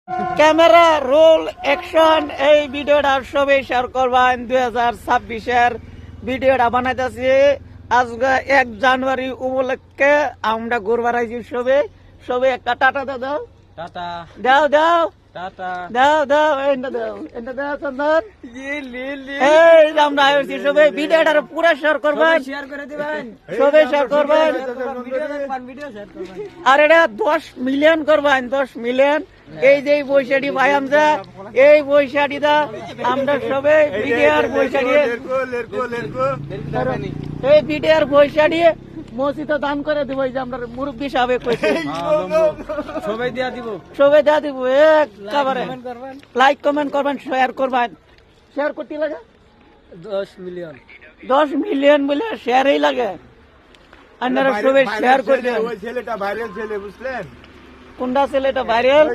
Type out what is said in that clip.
Camera roll action. এই ভিডিওটা সবাই শেয়ার করবেন। 2026-এর ভিডিওটা বানাইতেছি আজকে 1 জানুয়ারি উপলক্ষে। আমরা ঘুরবার আইছি সবে একটা টাটা দাও। টাটা দাও দাও টাটা দাও এটা দাও চন্দন। এই যে আমরা আইছি সবাই ভিডিওটা পুরো শেয়ার করবেন, শেয়ার করে দিবেন, সবাই শেয়ার করবেন। ভিডিও শেয়ার করবেন। আর এটা 10 মিলিয়ন করবেন, 10 মিলিয়ন। এই যে পয়সাটি ভাই আমরা এই পয়সাটিটা আমরা সবাই ভিডিওর পয়সা দিয়ে এই ভিডিওর পয়সা দিয়ে মসজিদে দান করে দিব। এই যে আমরা মুরব্বী সাহেব কইছে সবাই দিয়া দিব। সবাই দেয়া দিব। একেবারে লাইক কমেন্ট করবেন, শেয়ার করবেন। শেয়ার করতে লাগে 10 মিলিয়ন 10 মিলিয়ন বলে শেয়ারই লাগে। আপনারা সবাই শেয়ার করবেন। ওই ছেলেটা ভাইরাল ছেলে বুঝলেন? কোনটা ছেলেটা ভাইরাল?